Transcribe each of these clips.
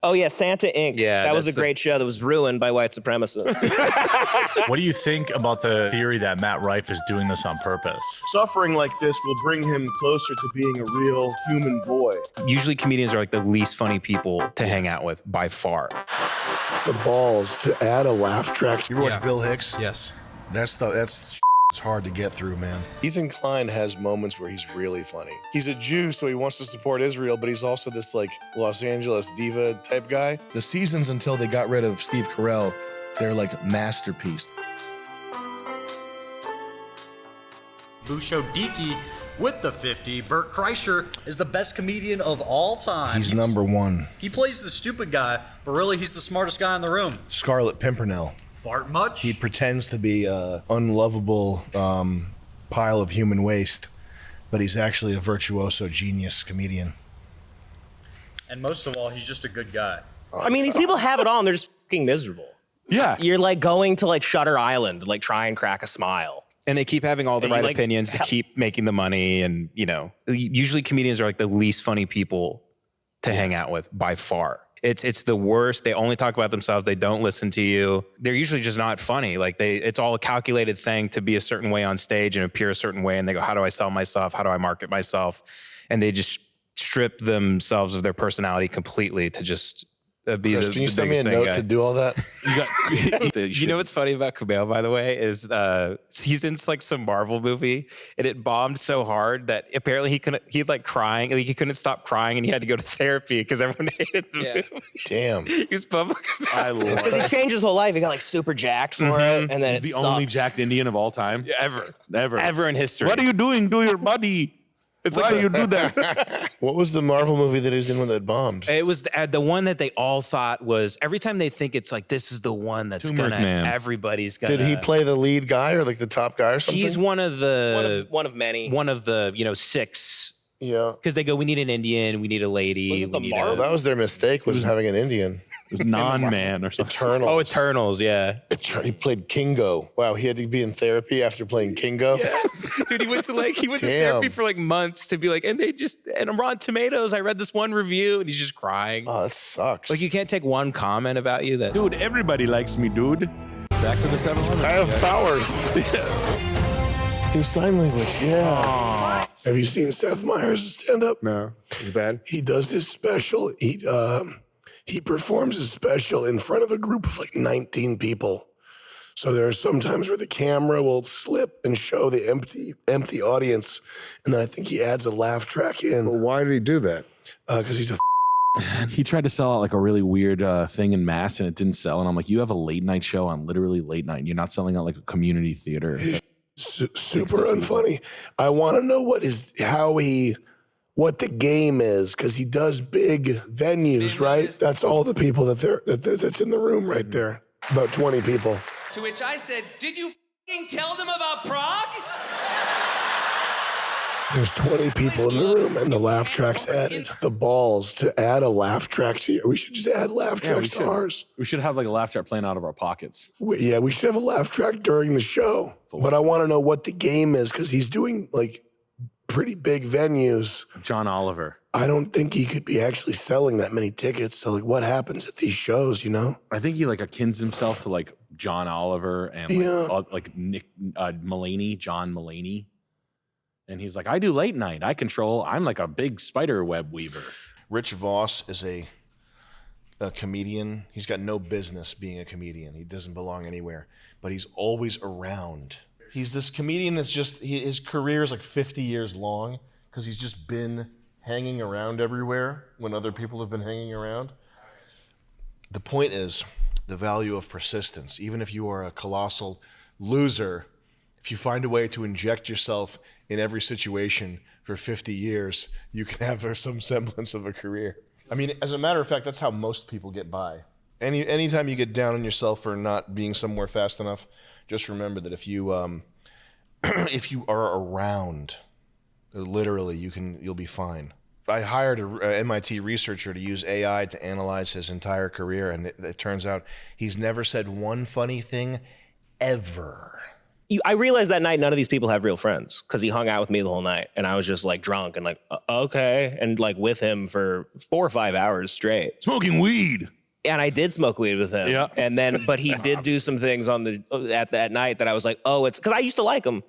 Oh yeah, Santa Inc. Yeah, that was a great show that was ruined by white supremacists. What do you think about the theory that Matt Rife is doing this on purpose? Suffering like this will bring him closer to being a real human boy. Usually comedians are like the least funny people to hang out with by far. The balls to add a laugh track. You ever watch Bill Hicks? Yes. That's it's hard to get through, man. Ethan Klein has moments where he's really funny. He's a Jew, so he wants to support Israel, but he's also this like Los Angeles diva type guy. The seasons until they got rid of Steve Carell, they're like masterpiece. 𝐒𝐀𝐌 with the 50. Bert Kreischer is the best comedian of all time. He's number one. He plays the stupid guy, but really he's the smartest guy in the room. Scarlett Pimpernel. Fart much? He pretends to be an unlovable pile of human waste, but he's actually a virtuoso genius comedian. And most of all, he's just a good guy. I mean, these people have it all and they're just fucking miserable. Yeah. You're like going to like Shutter Island, like try and crack a smile. And they keep having all the right opinions to keep making the money. And, you know, usually comedians are like the least funny people to hang out with by far. It's the worst. They only talk about themselves. They don't listen to you. They're usually just not funny. Like it's all a calculated thing to be a certain way on stage and appear a certain way. And they go, how do I sell myself? How do I market myself? And they just strip themselves of their personality completely to just be Chris, the can you send me a biggest note to do all that? You know what's funny about 𝐂𝐘𝐌, by the way, is he's in like some Marvel movie and it bombed so hard that apparently he like crying, like he couldn't stop crying and he had to go to therapy because everyone hated the movie. Damn. He was public about I love Because he changed his whole life. He got like super jacked for it, and then He's it the only sucks. jacked Indian of all time. ever in history. What are you doing to your body? It's Why like do you do that? What was the Marvel movie that he was in when it bombed? it was the one that they all thought was, every time they think it's like, this is the one that's Turmeric Man. everybody's gonna. Did he play the lead guy or like the top guy or something? He's one of the, One of many. one of the, 6. Yeah. Because they go, we need an Indian, we need a lady. Was it the we need Marvel? Well, that was their mistake, was having an Indian. It was Non-Man or something. Eternals. Oh, Eternals, yeah. He played Kingo. Wow, he had to be in therapy after playing Kingo. Dude, he went to Damn. therapy for like months to be like, and on Rotten Tomatoes, I read this one review and he's just crying. Oh, that sucks. Like you can't take one comment about you that. Dude, everybody likes me, dude. Back to the 7-Eleven. I have powers. Through sign language, yeah. Have you seen Seth Meyers' stand-up? No, it's bad. He does his special. He performs his special in front of a group of like 19 people. So there are some times where the camera will slip and show the empty audience, and then I think he adds a laugh track But in why did he do that? because he's a He tried to sell out like a really weird thing in mass and it didn't sell. And I'm like, you have a late night show on literally late night. You're not selling out like a community theater. super unfunny. I want to know what the game is, because he does big venues, right? That's all the people that's in the room right there. About 20 people. To which I said, did you f***ing tell them about Prague? There's 20 people in the room and the laugh track's added. The balls to add a laugh track to you. We should just add laugh tracks to ours. We should have like a laugh track playing out of our pockets. We should have a laugh track during the show. But I want to know what the game is, because he's doing like pretty big venues. John Oliver. I don't think he could be actually selling that many tickets. So like, what happens at these shows, you know? I think he like akins himself to like John Oliver and like Nick Mulaney, John Mulaney. And he's like, I do late night. I'm like a big spider web weaver. Rich Voss is a comedian. He's got no business being a comedian. He doesn't belong anywhere, but he's always around. He's this comedian that's his career is like 50 years long because he's just been hanging around everywhere when other people have been hanging around. The point is the value of persistence. Even if you are a colossal loser, if you find a way to inject yourself in every situation for 50 years, you can have some semblance of a career. I mean, as a matter of fact, that's how most people get by. Anytime you get down on yourself for not being somewhere fast enough, just remember that if you are around, literally, you'll be fine. I hired a MIT researcher to use AI to analyze his entire career, and it turns out he's never said one funny thing ever. I realized that night none of these people have real friends because he hung out with me the whole night, and I was just like drunk and like okay, and like with him for 4 or 5 hours straight, Smoking weed. and I did smoke weed with him. Yeah. And then, but he did do some things on the at that night that I was like, oh, it's because I used to like him.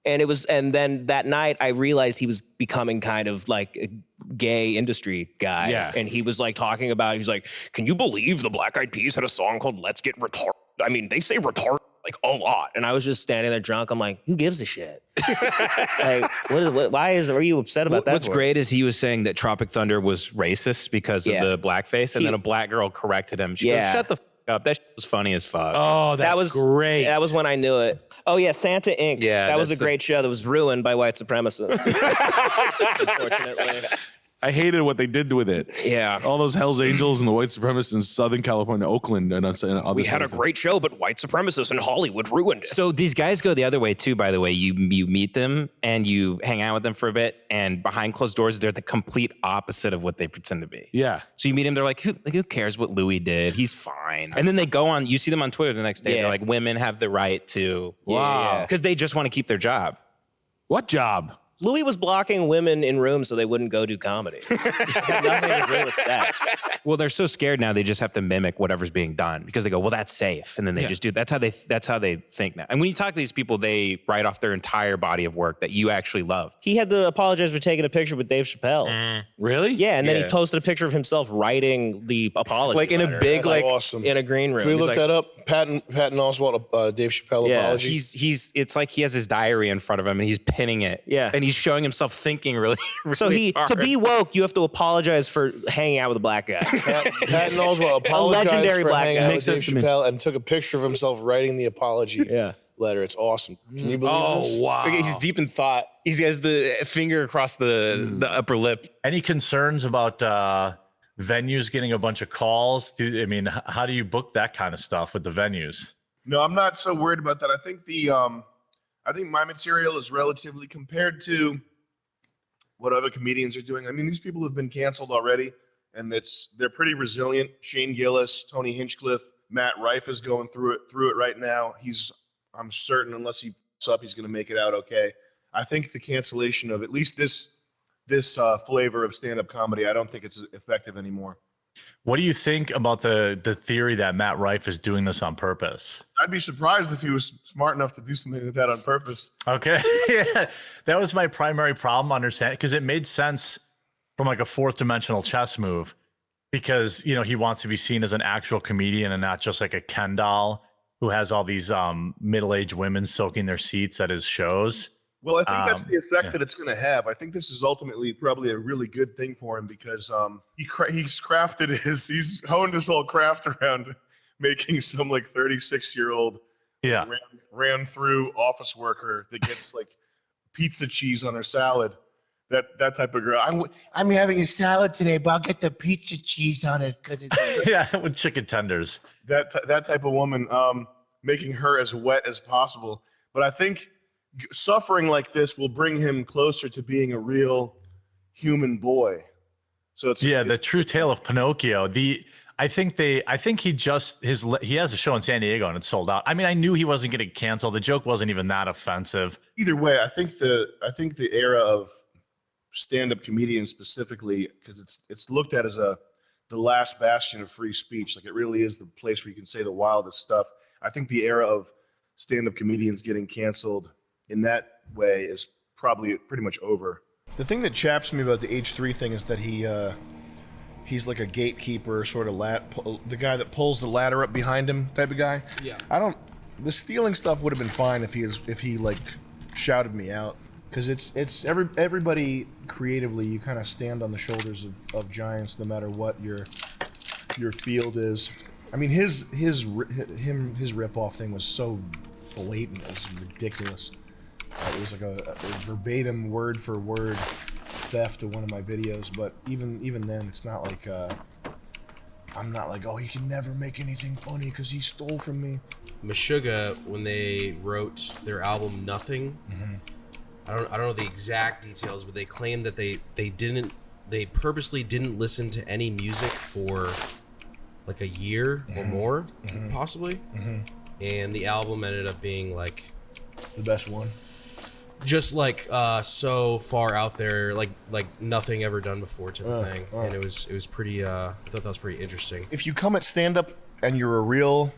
And it was, and then that night I realized he was becoming kind of like a gay industry guy. Yeah. And he was like talking about, he's like, can you believe the Black Eyed Peas had a song called Let's Get Retarded? I mean, they say retarded like a lot. And I was just standing there drunk. I'm like, who gives a shit? Like, are you upset about that? What's great is he was saying that Tropic Thunder was racist because of the blackface. And then a black girl corrected him. She goes, shut the up. That shit was funny as fuck. Oh, that was great. That was when I knew it. Oh yeah, Santa Inc. Yeah, that was a great show that was ruined by white supremacists. Unfortunately. I hated what they did with it. Yeah. All those Hells Angels and the white supremacists in Southern California, Oakland, and other We had a great show, but white supremacists in Hollywood ruined it. So these guys go the other way too, by the way. You meet them and you hang out with them for a bit, and behind closed doors, they're the complete opposite of what they pretend to be. Yeah. So you meet them, they're like, who cares what Louis did? He's fine. And then they go on, you see them on Twitter the next day, they're like, women have the right to, Wow. because they just want to keep their job. What job? Louis was blocking women in rooms so they wouldn't go do comedy. It had nothing to do with sex. Well, they're so scared now, they just have to mimic whatever's being done because they go, well, that's safe. And then they just do, that's how they think now. And when you talk to these people, they write off their entire body of work that you actually love. He had to apologize for taking a picture with Dave Chappelle. Really? Yeah, and then he posted a picture of himself writing the apology Like in a letter. big, That's like, awesome. in a green room. Can we He's look like, that up? Patton Oswalt, Dave Chappelle apology. it's like he has his diary in front of him and he's pinning it. Yeah. And he's showing himself thinking really, really So hard. to be woke, you have to apologize for hanging out with a black guy. Patton Oswalt apologized legendary for black hanging guy. out Makes with Dave sense to me. Chappelle and took a picture of himself writing the apology Yeah. letter. It's awesome. Can you believe this? wow. Okay, he's deep in thought. He has the finger across the upper lip. Any concerns about venues getting a bunch of calls? How do you book that kind of stuff with the venues? No, I'm not so worried about that. I think I think my material is relatively compared to what other comedians are doing. I mean, these people have been canceled already, and they're pretty resilient. Shane Gillis, Tony Hinchcliffe, Matt Rife is going through it right now. I'm certain, unless he fucks up, he's going to make it out okay. I think the cancellation of at least this flavor of stand-up comedy, I don't think it's effective anymore. What do you think about the theory that Matt Rife is doing this on purpose? I'd be surprised if he was smart enough to do something like that on purpose. Okay. Yeah, that was my primary problem, understand, because it made sense from like a fourth dimensional chess move, because, he wants to be seen as an actual comedian and not just like a Ken doll who has all these middle-aged women soaking their seats at his shows. Well, I think that's the effect that it's going to have. I think this is ultimately probably a really good thing for him because he's honed his whole craft around making some like 36-year-old ran through office worker that gets like pizza cheese on her salad. That type of girl. I'm having a salad today, but I'll get the pizza cheese on it because it's with chicken tenders. That type of woman, making her as wet as possible. But I think suffering like this will bring him closer to being a real human boy. So the true tale of Pinocchio. I think he has a show in San Diego and it's sold out. I mean, I knew he wasn't getting canceled. The joke wasn't even that offensive. Either way, I think the era of stand-up comedians specifically, because it's looked at as the last bastion of free speech. Like it really is the place where you can say the wildest stuff. I think the era of stand-up comedians getting canceled in that way is probably pretty much over. The thing that chaps me about the H3 thing is that he's like a gatekeeper, sort of the guy that pulls the ladder up behind him type of guy. Yeah. The stealing stuff would have been fine if he like shouted me out, because it's everybody creatively. You kind of stand on the shoulders of giants, no matter what your field is. I mean, his rip-off thing was so blatant, it was ridiculous. It was like a verbatim, word for word theft of one of my videos. But even then, it's not like I'm not like, oh, he can never make anything funny because he stole from me. Meshuggah, when they wrote their album Nothing, I don't know the exact details, but they claimed that they purposely didn't listen to any music for like a year or more, possibly. And the album ended up being like The best one. Just like so far out there, like nothing ever done before type of thing. And it was pretty. I thought that was pretty interesting. If you come at stand up and you're a real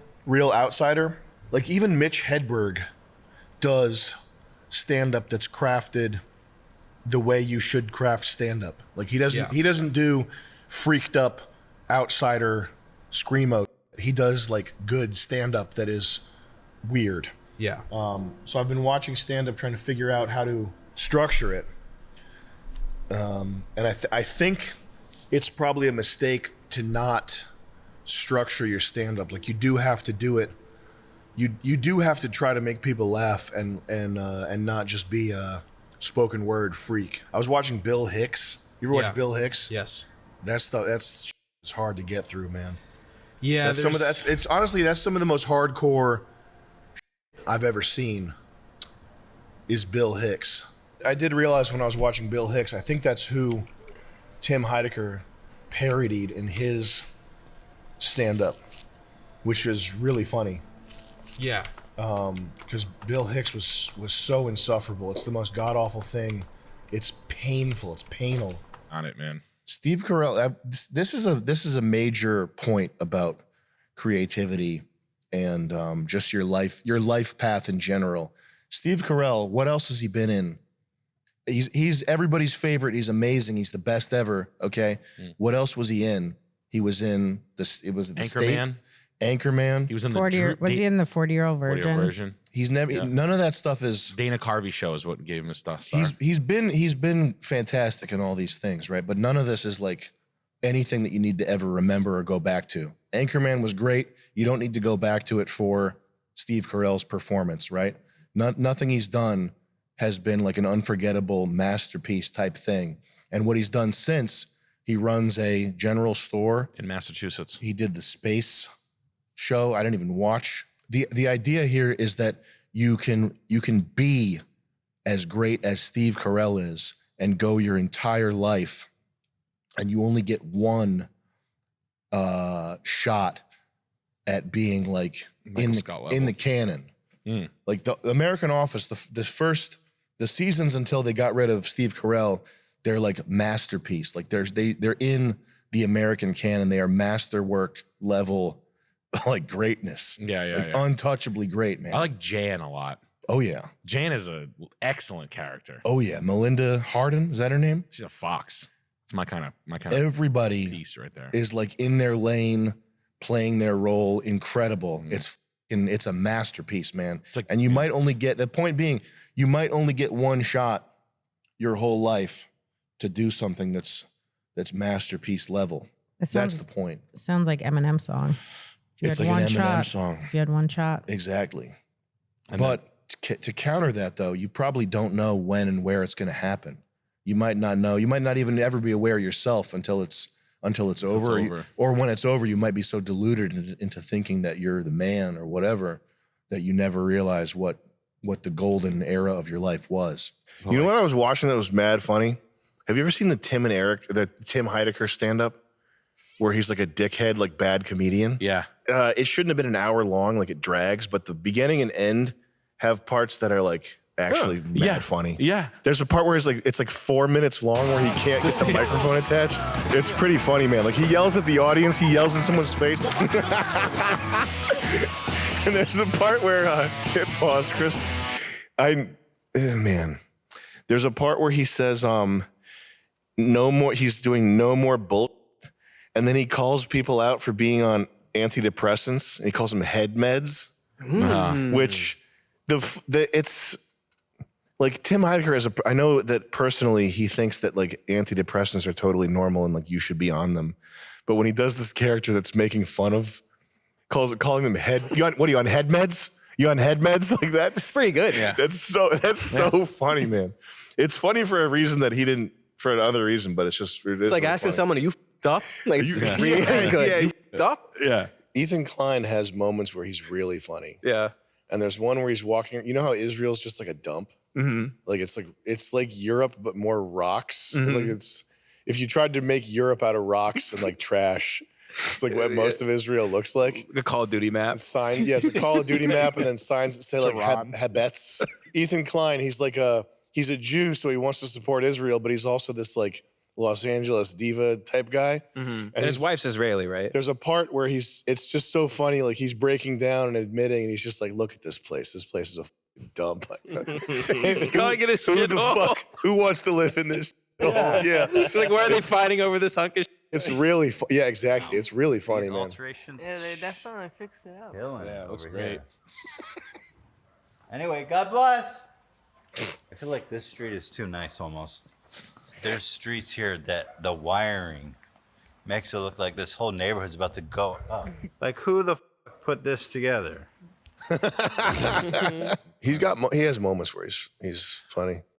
outsider, like even Mitch Hedberg does stand up that's crafted the way you should craft stand up. Like he doesn't do freaked up outsider screamo. He does like good stand up that is weird. Yeah. So I've been watching stand up trying to figure out how to structure it. And I think it's probably a mistake to not structure your stand up. Like you do have to do it. You do have to try to make people laugh and not just be a spoken word freak. I was watching Bill Hicks. You ever watch Bill Hicks? Yes. That's it's hard to get through, man. Yeah. That's some of that. It's honestly, that's some of the most hardcore I've ever seen is Bill Hicks. I did realize when I was watching Bill Hicks, I think that's who Tim Heidecker parodied in his stand-up, which is really funny. Yeah. Because Bill Hicks was so insufferable. It's the most god-awful thing. It's painful. It's painful. On it, man. Steve Carell, this is a major point about creativity and just your life path in general. Steve Carell, what else has he been in? He's everybody's favorite. He's amazing. He's the best ever. Okay. What else was he in? He was in this. It was the Anchorman. Anchorman. He was in 40 was he in the 40-year-old 40-year-old virgin? version. He's never. None of that stuff is. Dana Carvey show is what gave him his stuff. He's been fantastic in all these things, right? But none of this is like anything that you need to ever remember or go back to. Anchorman was great. You don't need to go back to it for Steve Carell's performance, right? Nothing he's done has been like an unforgettable masterpiece type thing. And what he's done since, he runs a general store in Massachusetts. He did the space show. I didn't even watch. The idea here is that you can be as great as Steve Carell is and go your entire life and you only get one shot at being like in the canon. Like the American Office, the seasons until they got rid of Steve Carell, they're like masterpiece. Like they're in the American canon. They are masterwork level, like greatness. Yeah. Untouchably great, man. I like Jan a lot. Oh yeah, Jan is an excellent character. Oh yeah, Melinda Hardin, is that her name? She's a fox. It's my kind of everybody piece right there. Is like in their lane, playing their role, incredible. It's a masterpiece, man. It's like, and you might only get, the point being, you might only get one shot your whole life to do something that's masterpiece level. That's the point. Sounds like Eminem song. It's like an Eminem song. If you had one shot. Exactly. But to counter that, though, you probably don't know when and where it's going to happen. You might not know. You might not even ever be aware yourself until it's over. Or when it's over, you might be so deluded into thinking that you're the man or whatever that you never realize what the golden era of your life was. You know what I was watching that was mad funny? Have you ever seen the Tim Heidecker stand-up where he's like a dickhead, like bad comedian? Yeah. It shouldn't have been an hour long, like it drags, but the beginning and end have parts that are like actually mad funny. Yeah. There's a part where it's like 4 minutes long where he can't get the microphone attached. It's pretty funny, man. Like he yells at the audience, he yells in someone's face. And there's a part where pause, Chris. Man. There's a part where he says no more, he's doing no more bull, and then he calls people out for being on antidepressants, and he calls them head meds, which it's like Tim Heidecker I know that personally he thinks that like antidepressants are totally normal and like you should be on them. But when he does this character that's making fun of, calling them what are you on head meds? You on head meds like that? It's pretty good. Yeah. That's so funny, man. It's funny for a reason that he didn't, for another reason, but it's just, it's like asking someone, are you f***ed up? Like, it's just really good. Yeah, you f***ed up? Yeah. Ethan Klein has moments where he's really funny. Yeah. And there's one where he's walking, you know how Israel's just like a dump? Mm-hmm. Like it's like Europe, but more rocks. Mm-hmm. Like if you tried to make Europe out of rocks and like trash, It's like what most of Israel looks like. The Call of Duty map. Sign, yeah, it's a Call of Duty map, and then signs that say like Tehran. Habetz. Ethan Klein, he's a Jew, so he wants to support Israel, but he's also this like Los Angeles diva type guy. And his wife's Israeli, right? There's a part where it's just so funny, like he's breaking down and admitting, and he's just like, look at this place. This place is a dump. He's calling it a shithole. Who wants to live in this? Yeah. Like, why are they fighting over this hunk of shit? It's really, yeah, exactly. It's really funny, man. Alterations. Yeah, they definitely fixed it up. Killing Yeah, it looks over great. here. Anyway, God bless. I feel like this street is too nice almost. There's streets here that the wiring makes it look like this whole neighborhood's about to go up. Like, who the put this together? He has moments where he's funny.